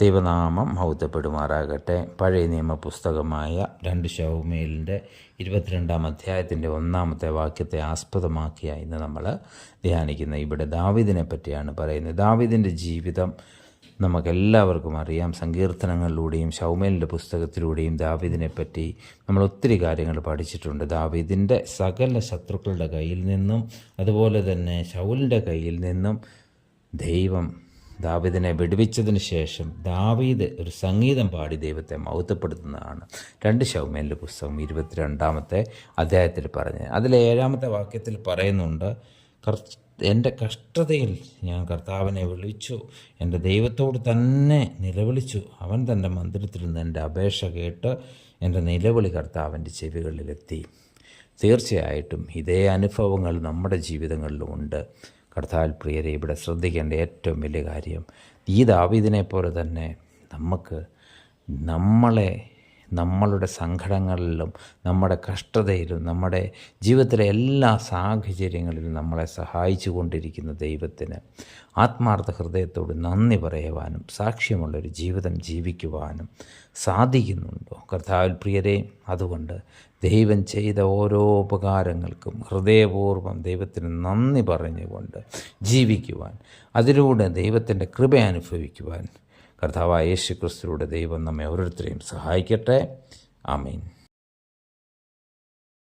ദൈവനാമം മഹത്വപ്പെടുമാറാകട്ടെ. പഴയ നിയമ പുസ്തകമായ 2 ശമൂവേലിൻ്റെ 22-ാം അധ്യായത്തിൻ്റെ 1-ാമത്തെ വാക്യത്തെ ആസ്പദമാക്കിയ ഇന്ന് നമ്മൾ ധ്യാനിക്കുന്ന ഇവിടെ ദാവീദിനെ പറ്റിയാണ് പറയുന്നത്. ദാവീദിൻ്റെ ജീവിതം നമുക്കെല്ലാവർക്കും അറിയാം. സങ്കീർത്തനങ്ങളിലൂടെയും ശമൂവേലിൻ്റെ പുസ്തകത്തിലൂടെയും ദാവീദിനെ പറ്റി നമ്മൾ ഒത്തിരി കാര്യങ്ങൾ പഠിച്ചിട്ടുണ്ട്. ദാവീദിൻ്റെ സകല ശത്രുക്കളുടെ കയ്യിൽ നിന്നും അതുപോലെ തന്നെ ശൗലിൻ്റെ കയ്യിൽ നിന്നും ദൈവം ദാവീദിനെ വിടുവിച്ചതിന് ശേഷം ദാവീദ് ഒരു സംഗീതം പാടി ദൈവത്തെ മഹത്വപ്പെടുത്തുന്നതാണ് 2 ശമൂവേലിൻ്റെ പുസ്തകം 22-ാമത്തെ അധ്യായത്തിൽ പറഞ്ഞത്. അതിലെ 7-ാമത്തെ വാക്യത്തിൽ പറയുന്നുണ്ട്, എൻ്റെ കഷ്ടതയിൽ ഞാൻ കർത്താവിനെ വിളിച്ചു, എൻ്റെ ദൈവത്തോട് തന്നെ നിലവിളിച്ചു. അവൻ തൻ്റെ മന്ദിരത്തിൽ നിന്ന് എൻ്റെ അപേക്ഷ കേട്ട് എൻ്റെ നിലവിളി കർത്താവിൻ്റെ ചെവികളിലെത്തി. തീർച്ചയായിട്ടും ഇതേ അനുഭവങ്ങൾ നമ്മുടെ ജീവിതങ്ങളിലുമുണ്ട്. കർത്താവിൽ പ്രിയരെ, ഇവിടെ ശ്രദ്ധിക്കേണ്ട ഏറ്റവും വലിയ കാര്യം, ഈ ദാവീദിനെ പോലെ തന്നെ നമുക്ക് നമ്മളുടെ സങ്കടങ്ങളിലും നമ്മുടെ കഷ്ടതയിലും നമ്മുടെ ജീവിതത്തിലെ എല്ലാ സാഹചര്യങ്ങളിലും നമ്മളെ സഹായിച്ചു കൊണ്ടിരിക്കുന്ന ദൈവത്തിന് ആത്മാർത്ഥ ഹൃദയത്തോട് നന്ദി പറയുവാനും സാക്ഷ്യമുള്ളൊരു ജീവിതം ജീവിക്കുവാനും സാധിക്കുന്നുണ്ടോ? കർത്താവിൽ പ്രിയരെ, അതുകൊണ്ട് ദൈവം ചെയ്ത ഓരോ ഉപകാരങ്ങൾക്കും ഹൃദയപൂർവ്വം ദൈവത്തിന് നന്ദി പറഞ്ഞുകൊണ്ട് ജീവിക്കുവാൻ, അതിലൂടെ ദൈവത്തിൻ്റെ കൃപ അനുഭവിക്കുവാൻ കർത്താവായ യേശുക്രിസ്തുവിലൂടെ ദൈവം നമ്മെ ഓരോരുത്തരെയും സഹായിക്കട്ടെ. ആമേൻ.